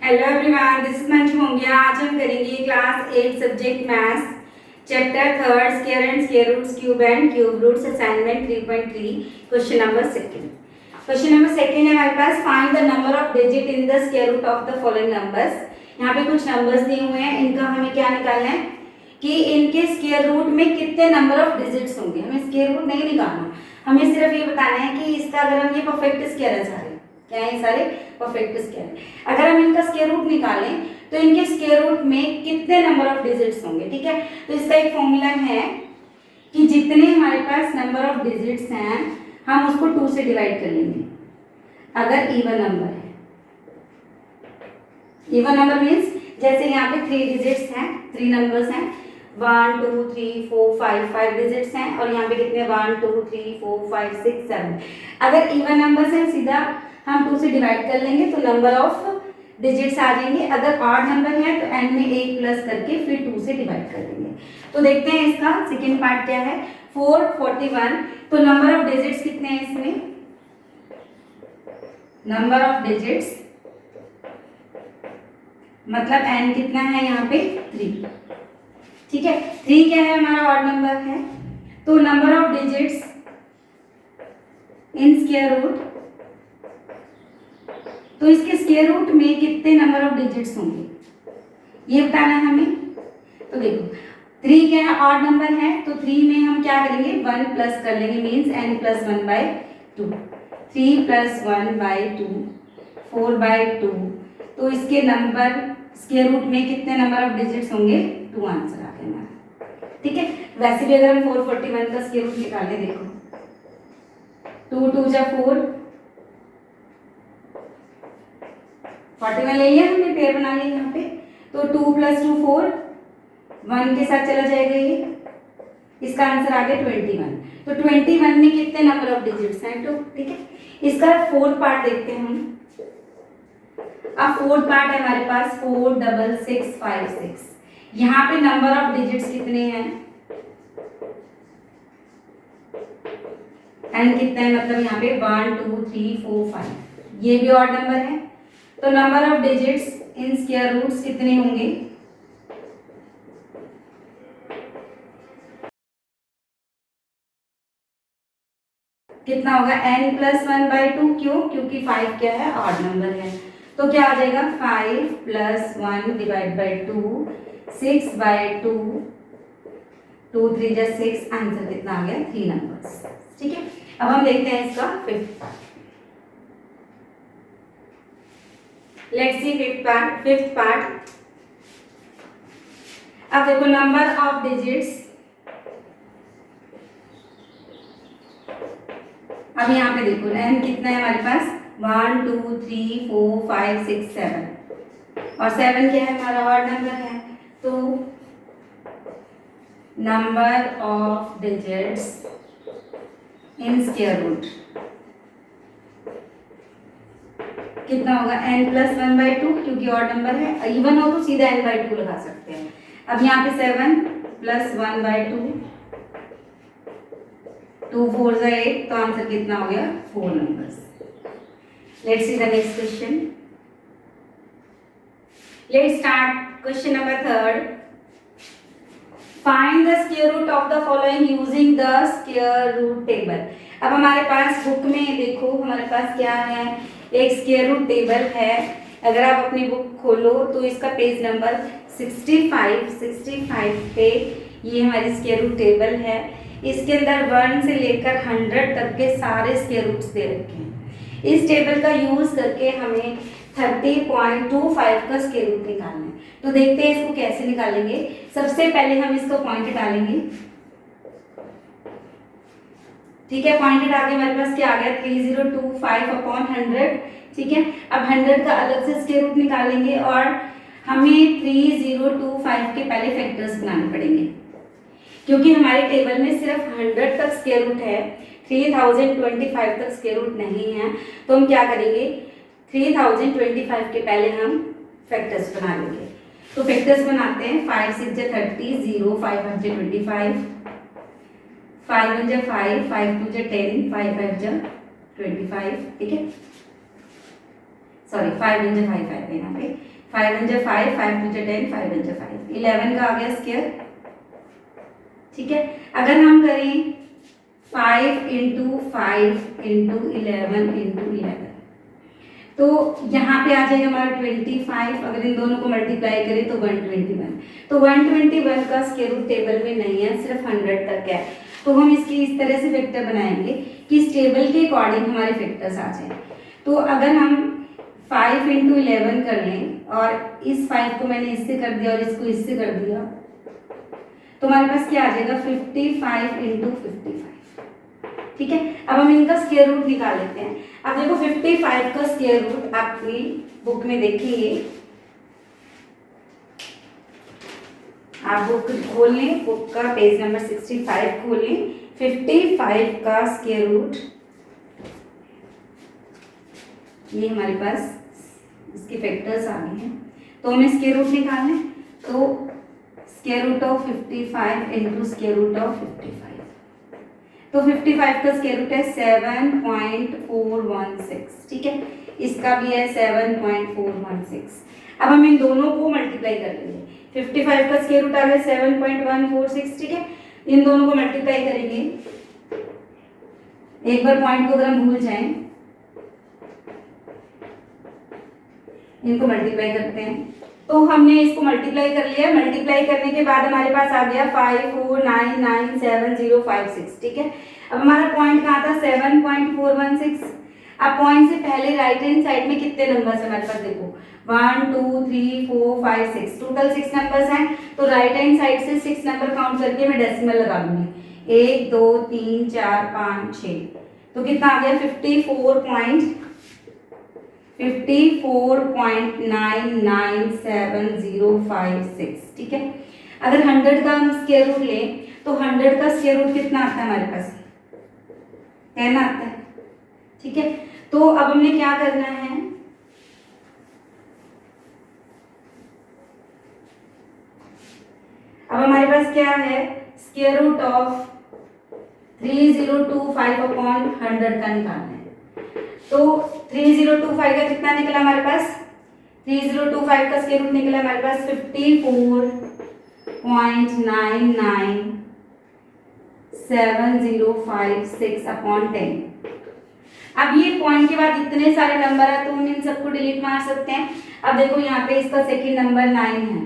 Hello everyone, this is Manju Mongia. आज हम करेंगे class 8 subject maths chapter 3 square and square roots cube and cube roots assignment 3.3 question number second. Question number second है हमारे पास, find the number of digit in the square root of the following numbers. यहाँ पे कुछ numbers दिए हुए हैं, इनका हमें क्या निकालना है कि इनके स्क्वायर रूट में कितने नंबर ऑफ डिजिट्स होंगे। हमें स्क्वायर रूट नहीं निकालना, हमें सिर्फ ये बताना है कि इसका अगर हम ये परफेक्ट स्क्वायर है, सारे क्या है, सारे परफेक्ट स्क्वायर। अगर हम इनका स्क्वायर रूट निकालें तो इनके स्क्वायर रूट में कितने नंबर ऑफ डिजिट्स होंगे। ठीक है, तो इसका एक फॉर्मूला है कि जितने हमारे पास नंबर ऑफ डिजिट्स हैं हम उसको 2 से डिवाइड कर लेंगे अगर इवन नंबर है। इवन नंबर मीन्स जैसे यहाँ पे 3 डिजिट्स हैं, 3 नंबर्स हैं, 1 2 3 4 5 डिजिट्स हैं, और यहाँ पे कितने 1 2 3 4 5 6 7। अगर इवन नंबर्स हैं सीधा हम 2 से डिवाइड कर लेंगे तो नंबर ऑफ डिजिट्स आ जाएंगे। अगर ऑड नंबर है तो एंड में 1 प्लस करके फिर 2 से डिवाइड कर देंगे। तो देखते हैं इसका सेकेंड पार्ट क्या है। 441, तो नंबर ऑफ डिजिट्स कितने हैं इसमें, नंबर ऑफ डिजिट्स मतलब n कितना है यहाँ पे 3। ठीक है, 3 क्या है हमारा ऑड नंबर है, तो number of digits in square root, तो इसके स्क्वायर रूट में कितने नंबर ऑफ डिजिट्स होंगे ये बताना है हमें। तो देखो 3 क्या है ऑड नंबर है, तो 3 में हम क्या करेंगे 1 प्लस कर लेंगे, मीन्स n प्लस 1/2, 3 प्लस 1/2 4/2। तो इसके नंबर स्क्वायर रूट में कितने नंबर ऑफ डिजिट्स होंगे 2 आंसर आ गया हमारा। ठीक है, वैसे भी अगर हम 441 का स्क्वायर रूट निकालें, देखो 2 2 जा 4, 41 ले लिया हमने, पेयर बना लिया यहाँ पे, तो 2 + 2 4, 1 के साथ चला जाएगा ये, इसका आंसर आ गया 21। तो 21 में कितने नंबर ऑफ डिजिट्स हैं, तो ठीक है इसका फोर्थ पार्ट देखते हैं हम। अब फोर्थ पार्ट है हमारे पास 4 6 6 5 6। यहाँ पे नंबर ऑफ डिजिट्स कितने हैं, एंड कितना है, मतलब यहाँ पे 1 2 3 4 5, ये भी ऑड नंबर है। तो number of digits in square roots कितने होंगे, कितना होगा n + 1/2। क्यों, क्योंकि 5 क्या है ऑड नंबर है, तो क्या आ जाएगा 5 + 1 / 2 6/2, 2 3 जा 6, आंसर कितना आ गया 3 नंबर्स। ठीक है, अब हम देखते हैं इसका fifth part. Let's C fifth part. अब देखो नंबर ऑफ डिजिट्स, अब यहाँ पे देखो n कितना है हमारे पास 1 2 3 4 5 6 7, और 7 क्या है हमारा ऑड नंबर है। तो number of digits in square root कितना होगा n + 1/2, क्योंकि ऑड नंबर है, इवन हो तो सीधा n/2 लगा सकते हैं। अब यहाँ पे 7 + 1/2, 2 4 जा 8, तो आंसर कितना हो गया 4 numbers. Let's see the next question. Let's start question number third. Find the square root of the following using the square root table. अब हमारे पास बुक में देखो हमारे पास क्या है, एक स्क्वायर रूट टेबल है। अगर आप अपनी बुक खोलो तो इसका पेज नंबर 65 पे ये हमारी स्क्वायर रूट टेबल है। इसके अंदर 1 से लेकर 100 तक के सारे स्क्वायर रूट्स दे रखे हैं। इस टेबल का यूज करके हमें 30.25 का स्क्वायर रूट निकालना है। तो देखते हैं इसको कैसे निकालेंगे। सबसे पहले हम इसको पॉइंट डालेंगे। ठीक है, पॉइंट डाल के हमारे पास क्या आ गया 3025/100। ठीक है, अब 100 का अलग से स्क्वायर रूट निकालेंगे और हमें 3025 के पहले फैक्टर्स बनाने पड़ेंगे, क्योंकि हमारे टेबल में सिर्फ 100 तक स्क्वायर रूट है, 3025 तक स्क्वायर रूट नहीं है। तो हम क्या करेंगे 3025 के पहले हम फैक्टर्स बना लेंगे। तो फैक्टर्स बनाते हैं, 5 6 जा 30, 0 5 5 जा 25, 5 1 जा 5, 5 2 जा 10, 5 5 जा 25। ठीक है, सॉरी 5 वन जा 5 5 है यहाँ पे, 5 वन जा 5, 5 टू जा 10, 5 वन जा 5, 11 का आ गया स्क्वायर। ठीक है, अगर हम करें 5 इंटू 5 इंटू 11 इंटू 11 तो यहाँ पे आ जाएगा हमारा 25। अगर इन दोनों को मल्टीप्लाई करें तो 121। तो 121 का स्क्वायर रूट टेबल में नहीं है, सिर्फ 100 तक है। तो हम इसकी इस तरह से फैक्टर बनाएंगे कि इस टेबल के अकॉर्डिंग हमारे फैक्टर्स आ जाए। तो अगर हम 5 इंटू 11 कर लें और इस 5 को मैंने इससे कर दिया और इसको इससे कर दिया तो हमारे पास क्या आ जाएगा 55 इंटू 55। ठीक है, अब हम इनका स्क्वायर रूट निकाल लेते हैं। अब देखो 55 का स्क्वायर रूट आपकी बुक में देखेंगे, आप बुक खोल लें, बुक का पेज नंबर 65 खोल लें। 55 का स्क्वायर रूट ये हमारे पास इसके फैक्टर्स आ गए हैं, तो हमें स्क्वायर रूट निकालना है। तो square root of 55 into square root of 55, तो 55 का स्क्वायर रूट है 7.416। ठीक है, इसका भी है 7.416। अब हम इन दोनों को मल्टीप्लाई कर लेंगे। 55 का स्क्वायर रूट आ गया 7.146। ठीक है, इन दोनों को मल्टीप्लाई करेंगे। एक बार पॉइंट को अगर हम भूल जाएं, इनको मल्टीप्लाई करते हैं। तो हमने इसको मल्टीप्लाई कर लिया। मल्टीप्लाई करने के बाद हमारे पास आ गया 54997056। ठीक है, अब हमारा पॉइंट कहाँ था 7.416। अब पॉइंट से पहले राइट हैंड साइड में कितने नंबर्स हमारे पास देखो 1 2 3 4 5 6, टोटल 6 नंबर्स हैं। तो राइट हैंड साइड से 6 नंबर काउंट करके मैं डेसिमल लगा दूंगी 1 2 3 4 5 6। तो कितना आ गया 54.997056। ठीक है, अगर 100 का हम स्क्वायर रूट लें तो 100 का स्क्वायर रूट कितना आता है हमारे पास 10 आता है। ठीक है, तो अब हमने क्या करना है, अब हमारे पास क्या है स्क्वायर रूट ऑफ 3025 अपॉन 100 का निकालना है। तो 3025 का कितना निकला हमारे पास 3025 का स्क्वायर रूट निकला हमारे पास 54.997056 अपॉन 10। अब ये पॉइंट के बाद इतने सारे नंबर है तो हम इन सबको डिलीट मार सकते हैं। अब देखो यहाँ पे इसका सेकंड नंबर 9 है,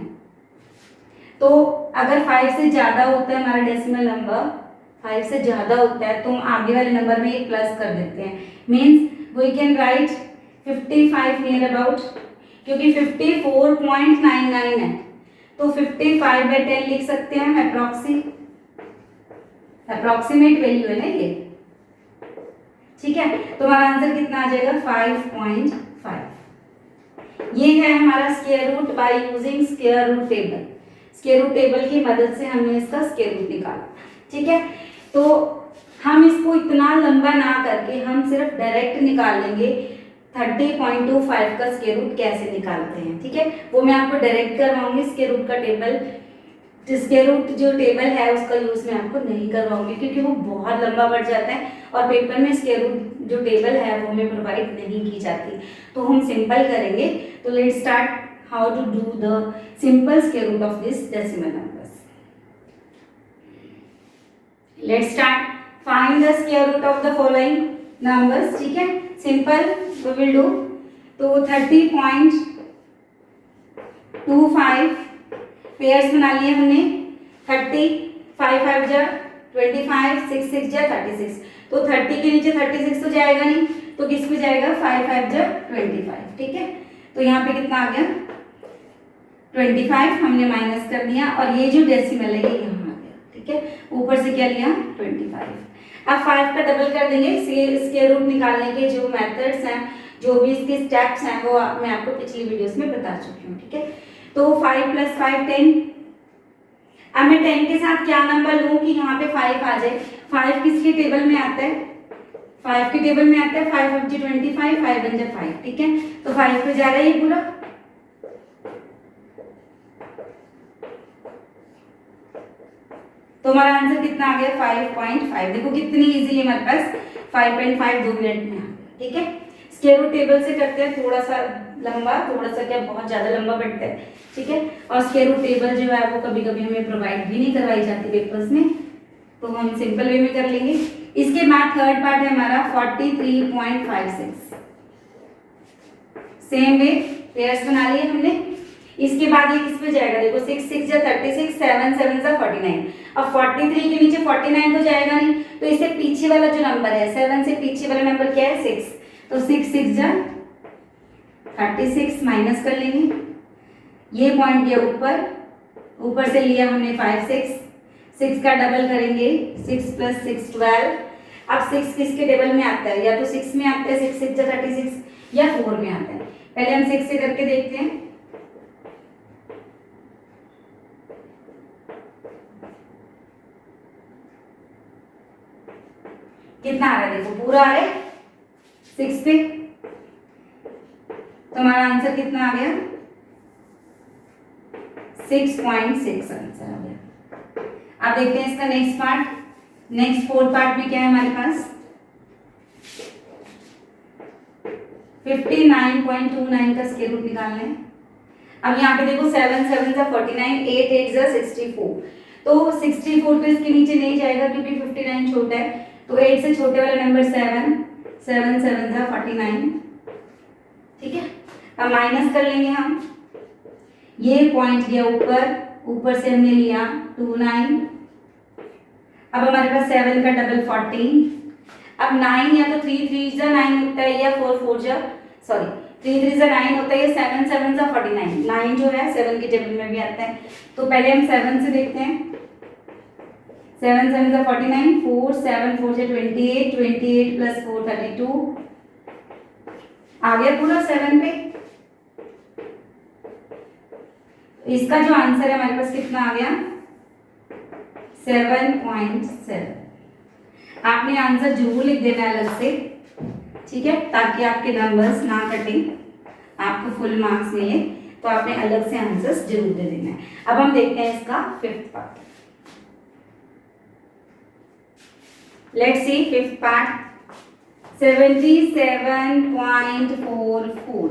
तो अगर 5 से ज्यादा होता है हमारा डेसिमल नंबर 5 से ज्यादा होता है तो हम आगे वाले नंबर में एक प्लस कर देते हैं। Means we can write 55 near about, क्योंकि 54.99 है तो 55/10 लिख सकते हैं हम। अप्रोक्सीमेट वैल्यू है ना ये। ठीक है, तो हमारा आंसर कितना आ जाएगा 5.5। ये है हमारा square root by using square root table. Square root table की मदद से हमने इसका स्क्वायर रूट निकाला। ठीक है, तो हम इसको इतना लंबा ना करके हम सिर्फ डायरेक्ट निकाल लेंगे 30.25 का स्क्वायर रूट कैसे निकालते हैं। ठीक है, वो मैं आपको डायरेक्ट करवाऊंगी। स्क्वायर रूट का टेबल, स्क्वायर रूट जो टेबल है उसका यूज मैं आपको नहीं करवाऊंगी क्योंकि वो बहुत लंबा बढ़ जाता है और पेपर में स्क्वायर रूट जो टेबल है वो हमें प्रोवाइड नहीं की जाती। तो हम सिंपल करेंगे। तो let's start how to do the simple square root of this decimal numbers. Let's start find the square root of the following numbers. ठीक है, सिंपल वी विल डू। तो 30.25 पेयर्स बना लिए हमने। 30 5 5 जा 25, 6 6 जा 36। तो 30 के नीचे 36 तो जाएगा नहीं, तो किस पे जाएगा 5 5 जा 25। ठीक है, तो यहाँ पे कितना आ गया 25 हमने माइनस कर दिया और ये जो डेसिमल है ये यहाँ आ गया। ठीक है, ऊपर से क्या लिया 25। अब 5 का डबल कर देंगे। स्क्वायर रूट निकालने के जो मेथड्स हैं, जो भी इसके स्टेप्स हैं वो मैं आपको पिछली वीडियोस में बता चुकी हूँ। ठीक है, तो 5 + 5 10। अब मैं 10 के साथ क्या नंबर लूँ कि यहाँ पे 5 आ जाए। 5 किसके टेबल में आता है 5 के टेबल में आता है 5 5 जी 25, 5 1 जा 5। ठीक है, तो 5 पे जा रहा है ये पूरा। तो हमारा आंसर कितना आ गया 5.5। देखो कितनी इजीली हमारे पास 5.5 2 मिनट में आ। ठीक है, स्क्वायर रूट टेबल से करते हैं थोड़ा सा लंबा, थोड़ा सा क्या बहुत ज़्यादा लंबा बढ़ता है, ठीक है। और स्क्वायर रूट टेबल जो है वो कभी कभी हमें प्रोवाइड भी नहीं करवाई जाती पेपर्स में, तो हम सिंपल वे में कर लेंगे। इसके बाद थर्ड पार्ट है हमारा 43.56। सेम वे पेयर्स बना लिए हमने। इसके बाद ये किस पे जाएगा, देखो 6 6 जा 36, 7 7 जा 49। अब 43 के नीचे 49 तो जाएगा नहीं, तो इससे पीछे वाला जो नंबर है 7 से पीछे वाला नंबर क्या है 6, तो 6 6 जा 36 माइनस कर लेंगे। ये पॉइंट गया ऊपर, ऊपर से लिया हमने 5 6, 6 का डबल करेंगे 6 + 6 12। अब 6 किसके टेबल में आता है, या तो 6 में आता है 6 6 जा 36, या 4 में आता है। पहले हम 6 से करके देखते हैं। कितना आ रहा है, देखो पूरा आ रहा है 6 पे, तो हमारा आंसर कितना आ गया 6.6 आंसर आ गया। अब देखते हैं इसका next part. Next fourth part में क्या है हमारे पास 59.29 का स्क्वायर रूट निकालना है। अब यहाँ पे देखो 7 7 जा 49, 8 8 जा 64, तो 64 तो इसके नीचे नहीं जाएगा क्योंकि 59 छोटा है, तो 8 से छोटे वाला नंबर 7 7 7 जा 49, ठीक है। अब माइनस कर लेंगे हम, ये पॉइंट गया ऊपर, ऊपर से हमने लिया 29। अब हमारे पास 7 का डबल 14। अब 9 या तो 3 3 जा 9 होता है, या 4 4 जा 3 3 जा 9 होता है, या 7 7 जा 49। 9 जो है 7 के टेबल में भी आता है, तो पहले हम 7 से देखते हैं। 7 7 जा 49, 4 7 4 जा 28, 28 + 4 32, आ गया पूरा 7 पे। इसका जो आंसर है हमारे पास कितना आ गया 7.7। आपने आंसर जरूर लिख देना है अलग से, ठीक है, ताकि आपके नंबर्स ना कटे, आपको फुल मार्क्स मिले, तो आपने अलग से आंसर्स जरूर दे देना है। अब हम देखते हैं इसका fifth part. Let's C fifth part 77.44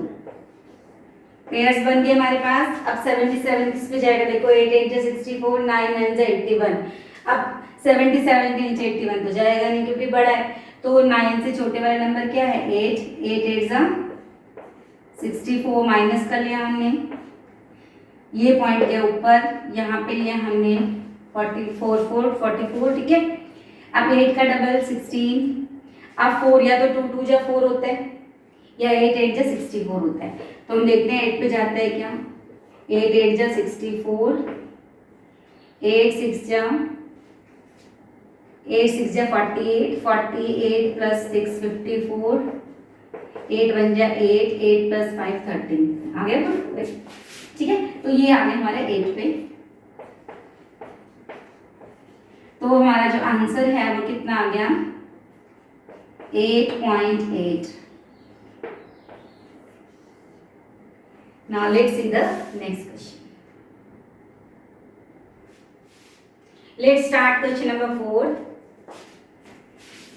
pairs बन गए हमारे पास। अब 77 किस पे जाएगा, देखो 8 8 जा 64, 9 9 जा 81। अब 77 के नीचे 81 तो जाएगा नहीं क्योंकि बड़ा है, तो 9 से छोटे वाला नंबर क्या है 8, 8 8 जा 64, माइनस कर लिया हमने। ये पॉइंट के ऊपर, यहाँ पे लिया हमने 44, ठीक है। अब 8 का डबल 16। अब 4 या तो 2 2 जा 4 होता है, या 8 8 जा 64 होता है, तो हम देखते हैं 8 पे जाता है क्या। 8 8 जा 64, 8 6 जा 48, 48 + 6 54, 8 1 जा 8, 8 + 5 13, आ गया तो ठीक है। तो ये आ गया हमारा 8 पे, तो हमारा जो आंसर है वो कितना आ गया 8.8। Now let's see the next question. Let's start question number 4.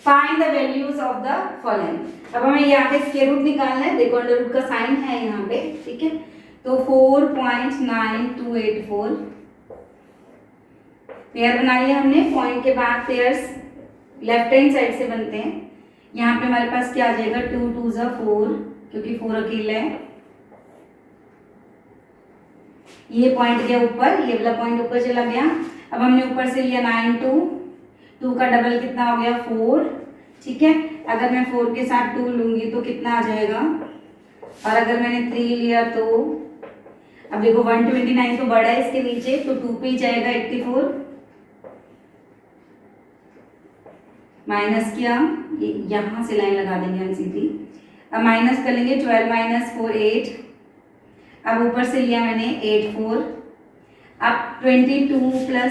Find the values of the following. अब हमें यहाँ पे स्क्वायर रूट निकालना है, देखो अंडर रूट का साइन है यहाँ पे, ठीक है। तो 4.9284 पेयर बना लिया हमने। पॉइंट के बाद पेयर्स लेफ्ट हैंड साइड से बनते हैं। यहाँ पे हमारे पास क्या आ जाएगा 2 2 जा 4, क्योंकि 4 अकेला है। ये पॉइंट गया ऊपर, ये वाला पॉइंट ऊपर चला गया। अब हमने ऊपर से लिया 9 2, 2 का डबल कितना हो गया 4, ठीक है। अगर मैं 4 के साथ 2 लूंगी तो कितना आ जाएगा, और अगर मैंने 3 लिया तो अब देखो 129 तो बड़ा है इसके नीचे, तो 2 पे ही जाएगा 84, माइनस किया, यहाँ से लाइन लगा देंगे हम सीधी। अब माइनस कर लेंगे 12 - 4 8। अब ऊपर से लिया मैंने 8 4। अब 22 +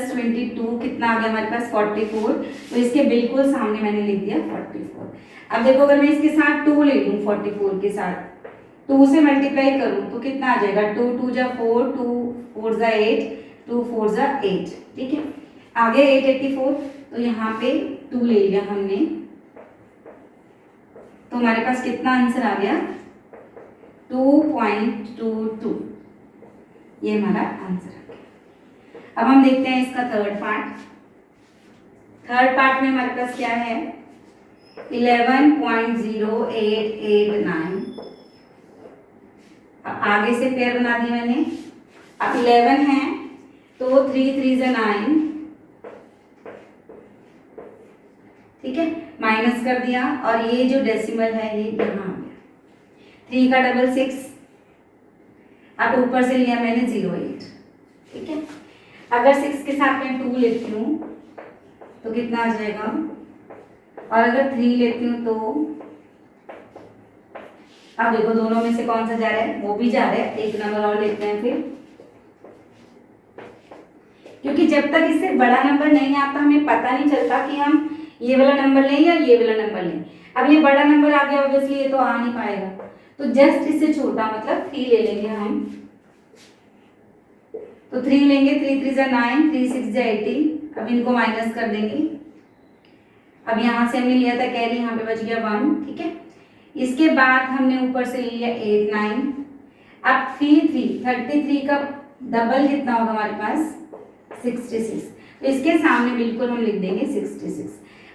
22 कितना आ गया हमारे पास 44, तो इसके बिल्कुल सामने मैंने लिख दिया 44। अब देखो अगर मैं इसके साथ 2 ले लूँ, 44 के साथ 2 से मल्टीप्लाई करूँ तो कितना आ जाएगा 2 2 जा 4, 2 4 जा 8, 2 4 जा 8, ठीक है। आगे 884, तो यहाँ पे 2 ले लिया हमने, तो हमारे पास कितना आंसर आ गया? 2.22। ये हमारा आंसर आ गया। अब हम देखते हैं इसका थर्ड पार्ट। थर्ड पार्ट में हमारे पास क्या है? 11.0889। अब आगे से पेयर बना दी मैंने। अब 11 है तो 3 3 जा 9, ठीक है, माइनस कर दिया और ये जो डेसिमल है ये यहाँ आ गया। 3 का डबल 6। अब ऊपर से लिया मैंने 08, ठीक है। अगर 6 के साथ मैं 2 लेती हूँ तो कितना आ जाएगा, और अगर 3 लेती हूँ तो अब देखो दोनों में से कौन सा जा रहा है? वो भी जा रहा है। एक नंबर और लेते हैं फिर, क्योंकि जब तक इससे बड़ा नंबर नहीं आता हमें पता नहीं चलता कि हम ये वाला नंबर लें या ये वाला नंबर लें। अब ये बड़ा नंबर आ गया, ऑब्वियसली ये तो आ नहीं पाएगा, तो जस्ट इससे छोटा मतलब 3 ले लेंगे हम। तो 3 लेंगे, 3 3 जा 9, 3 6 जा 18। अब इनको माइनस कर देंगे। अब यहाँ से हमने लिया था कैरी, यहाँ पे बच गया 1, ठीक है। इसके बाद हमने ऊपर से लिया 8 9। अब 3 3 33 का डबल कितना होगा हमारे पास? 66। तो इसके सामने बिल्कुल हम लिख देंगे 66।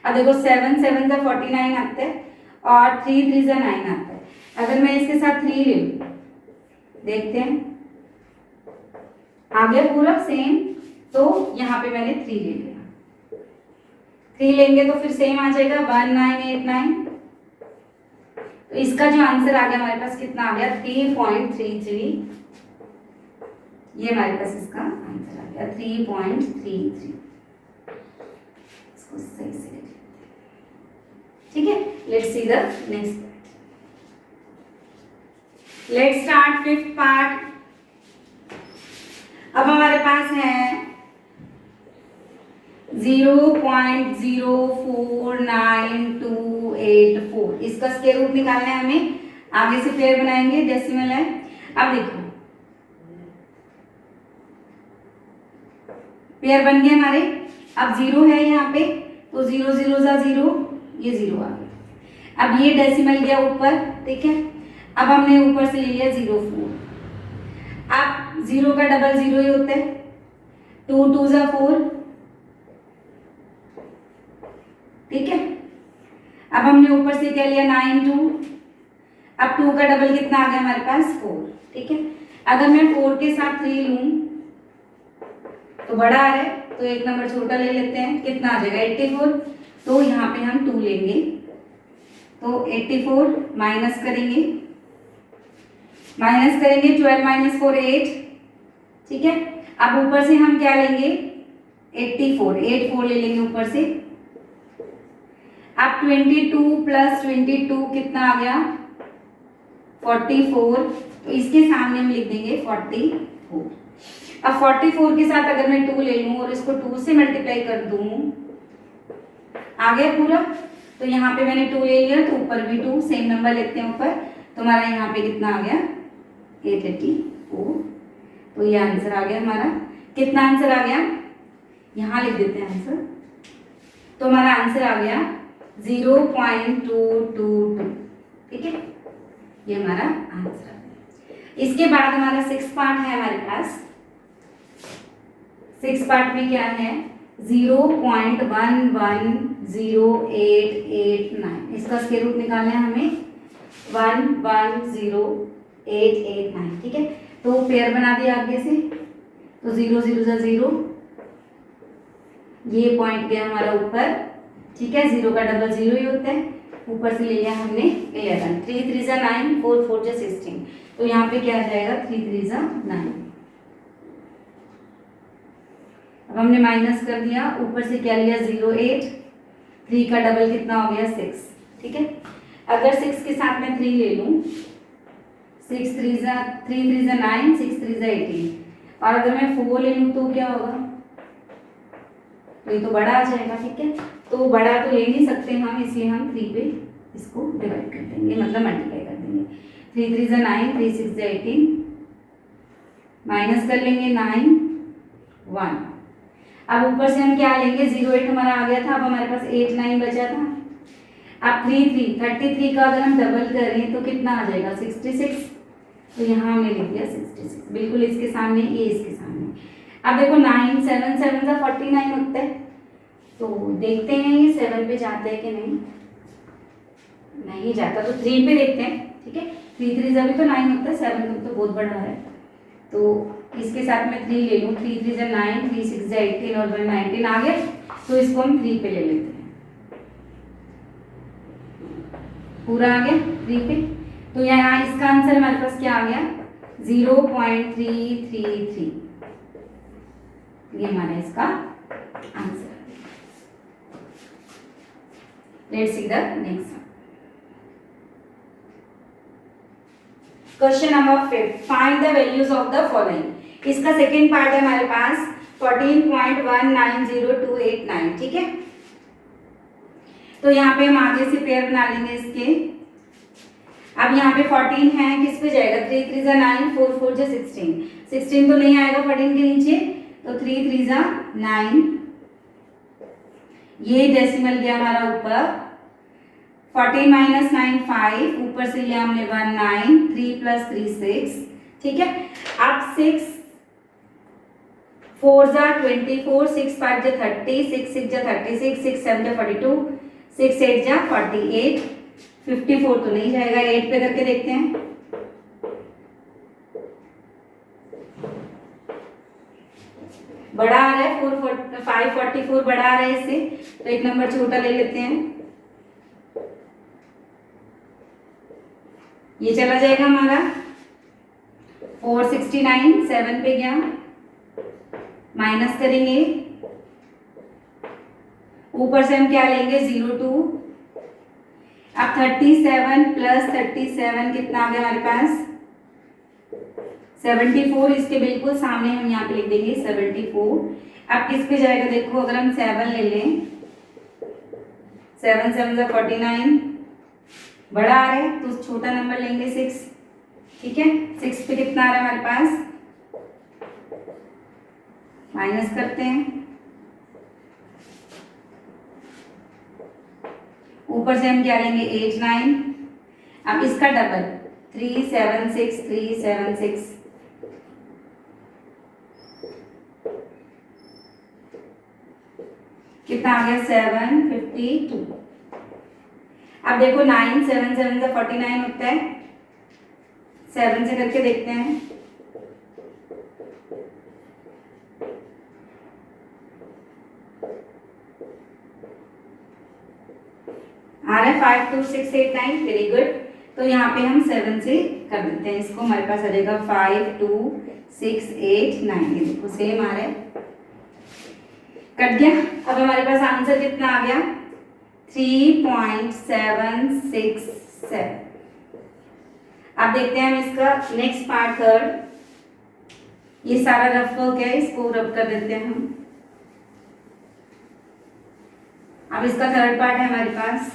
अब देखो 7 7 जा 49 आता है और 3 3 जा 9 आता है। अगर मैं इसके साथ 3 ले लूं, देखते हैं आ गया पूरा सेम, तो यहाँ पे मैंने 3 ले लिया। 3 लेंगे तो फिर सेम आ जाएगा 1989। तो इसका जो आंसर आ गया हमारे पास कितना आ गया? 3.33। ये हमारे पास इसका आंसर आ गया 3.33। इसको सही से लिख लेते हैं, ठीक है। Let's see the next part. Let's start fifth part. अब हमारे पास है 0.049284। इसका स्क्वायर रूट निकालना है हमें। आगे से पेयर बनाएंगे, डेसिमल है। अब देखो पेयर बन गए हमारे। अब 0 है यहाँ पे, तो 0 0 जा 0, ये 0 आ गया। अब ये डेसिमल गया ऊपर, ठीक है। अब हमने ऊपर से ले लिया 04। अब 0 का डबल 0 ही होता है, 2 2 जा 4, ठीक है। अब हमने ऊपर से क्या लिया 9 2। अब 2 का डबल कितना आ गया हमारे पास? 4, ठीक है। अगर मैं 4 के साथ 3 लूं तो बड़ा आ रहा है, तो एक नंबर छोटा ले लेते हैं। कितना आ जाएगा? 84। तो यहाँ पे हम 2 लेंगे, तो 84 माइनस करेंगे। 12 माइनस 4 8, ठीक है। अब ऊपर से हम क्या लेंगे? 84 ले लेंगे ऊपर से। अब 22 प्लस 22 कितना आ गया? 44। तो इसके सामने हम लिख देंगे 44। अब 44 के साथ अगर मैं 2 ले लूं और इसको 2 से मल्टीप्लाई कर दूं, आ गया पूरा। तो यहाँ पे मैंने 2 ले लिया, तो ऊपर भी 2, सेम नंबर लेते हैं ऊपर। तो हमारा यहाँ पे कितना आ गया? 884। तो ये आंसर आ गया हमारा। कितना आंसर आ गया? यहाँ लिख देते हैं आंसर। तो हमारा आंसर आ गया 0.222, ठीक है। ये हमारा आंसर आ गया। इसके बाद हमारा 6 पार्ट है हमारे पास। 6 पार्ट में क्या है? 0.110889। इसका स्क्वायर रूट निकालना है हमें। 110889, ठीक है। तो पेयर बना दिया आगे से, तो 0 0 जा 0, ये पॉइंट गया हमारा ऊपर, ठीक है। 0 का डबल 0 ही होता है। ऊपर से ले लिया हमने 11, 3 3 जा 9, 4 4 जा 16। तो यहाँ पे क्या आ जाएगा? 3 3 जा 9। अब हमने माइनस कर दिया, ऊपर से क्या लिया? 08। 3 का डबल कितना हो गया? 6, ठीक है। अगर 6 के साथ मैं 3 ले लूं, 3 3 जा 9, 6 3 जा 18। और अगर मैं 4 ले लूं तो क्या होगा? तो ये तो बड़ा आ जाएगा, ठीक है। तो बड़ा तो ले नहीं सकते हम, इसलिए हम 3 पे इसको डिवाइड कर देंगे, मतलब मल्टीप्लाई कर देंगे। 3 3 जा 9, 3 6 जा 18, माइनस कर लेंगे 9 1। अब ऊपर से हम क्या लेंगे? 08 हमारा आ गया था, अब हमारे पास 8 9 बचा था। अब 33 का अगर हम डबल करें तो कितना आ जाएगा 66। तो यहाँ हमने लिख दिया 66, बिल्कुल इसके सामने, ये इसके सामने। अब देखो 9 7 7 का 49 होता है, तो देखते हैं ये 7 पे जाता है कि नहीं जाता, तो 3 पे देखते हैं। ठीक है, 3 3 जब तो 9 होता है, 7 तो बहुत बड़ा है, तो इसके साथ में 3 ले लूँ। 3 3 जा 9, 3 6 जा 18 और 1 19 आ गया, तो इसको हम 3 पे ले लेते हैं। पूरा आ गया 3 पे, तो यहाँ इसका आंसर हमारे पास क्या आ गया 0.333। ये हमारा इसका answer. Let's see the next question number 5, find the values of the following. इसका सेकेंड पार्ट है हमारे पास 14.190289। ठीक है, तो यहाँ पे हम आगे से पेयर बना लेंगे इसके। अब यहाँ पे 14 है, किस पे जाएगा 3 3 जा 9, 4 4 जा 16, 16 तो नहीं आएगा 14 के नीचे, तो 3 3 जा 9, ये डेसिमल गया हमारा ऊपर। 14 माइनस 9 5, ऊपर से लिया हमने 1 9, 3 प्लस 3 6। ठीक है, अब 6 4 जा 24, 6 5 जा 30, 6 6 जा 36, 6 7 जा 42, 6 8 जा 48, 54 तो नहीं जाएगा, 8 पे करके देखते हैं। बड़ा आ रहा है 544 बड़ा आ रहा है इससे, तो एक नंबर छोटा ले लेते हैं। ये चला जाएगा हमारा 469, 7 पे गया, माइनस करेंगे, ऊपर से हम क्या लेंगे 02। अब 37 प्लस 37 कितना आ गया हमारे पास 74, इसके बिल्कुल सामने हम यहाँ पे लिख देंगे 74। अब किस पे जाएगा देखो, अगर हम 7 ले लें, 7 7 जा 49, बड़ा आ रहा है तो छोटा नंबर लेंगे 6। ठीक है, 6 पे कितना आ रहा है हमारे पास, माइनस करते हैं, ऊपर से हम क्या लेंगे 8 9। अब इसका डबल 3 7 6, 3 7 6, कितना आ गया 752। अब देखो 9 7 7 से 49 होता है, 7 से करके देखते हैं। आ रहा है 5 2 6 8 9, वेरी गुड। तो यहाँ पे हम 7 से कर देते हैं इसको, हमारे पास आ जाएगा 5 2 6 8 9, ये देखो सेम आ रहा है, कट गया। अब हमारे पास आंसर कितना आ गया 3.767। अब देखते हैं हम इसका नेक्स्ट पार्ट थर्ड। ये सारा रफ वर्क है, इसको रब कर देते हैं हम। अब इसका थर्ड पार्ट है हमारे पास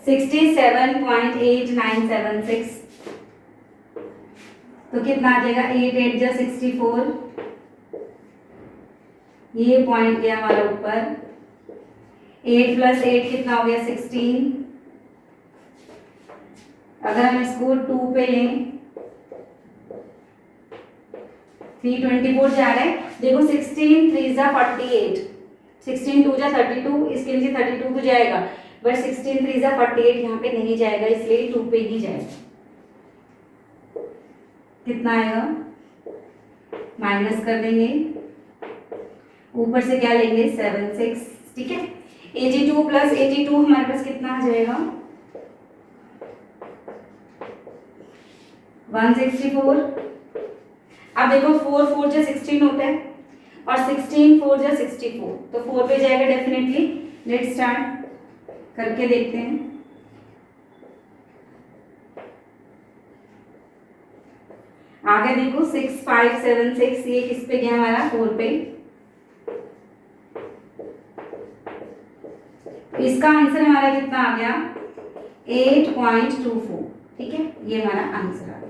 67.8976, तो कितना आ जाएगा 8 8 जा 64, ये पॉइंट गया हमारा ऊपर। 8 प्लस 8 कितना हो गया 16। अगर हम इसको 2 पे लें 324 जा रहा है, देखो 16 3 जा 48, 16 2 जा 32, इसके नीचे 32 तो जाएगा, बट 16 3 जा 48 यहाँ पे नहीं जाएगा, इसलिए 2 पे ही जाएगा। कितना आएगा, माइनस कर देंगे, ऊपर से क्या लेंगे 7 6। ठीक है, 82 प्लस 82 हमारे पास कितना आ जाएगा 164। अब देखो 4 4 जा 16 होता है, और 16 4 जा 64, तो 4 पे जाएगा डेफिनेटली। लेट्स स्टार्ट करके देखते हैं। आगे देखो 6 5 7 6, ये किस पे गया हमारा 4 पे। इसका आंसर हमारा कितना आ गया 8.24। ठीक है, ये हमारा आंसर आ गया।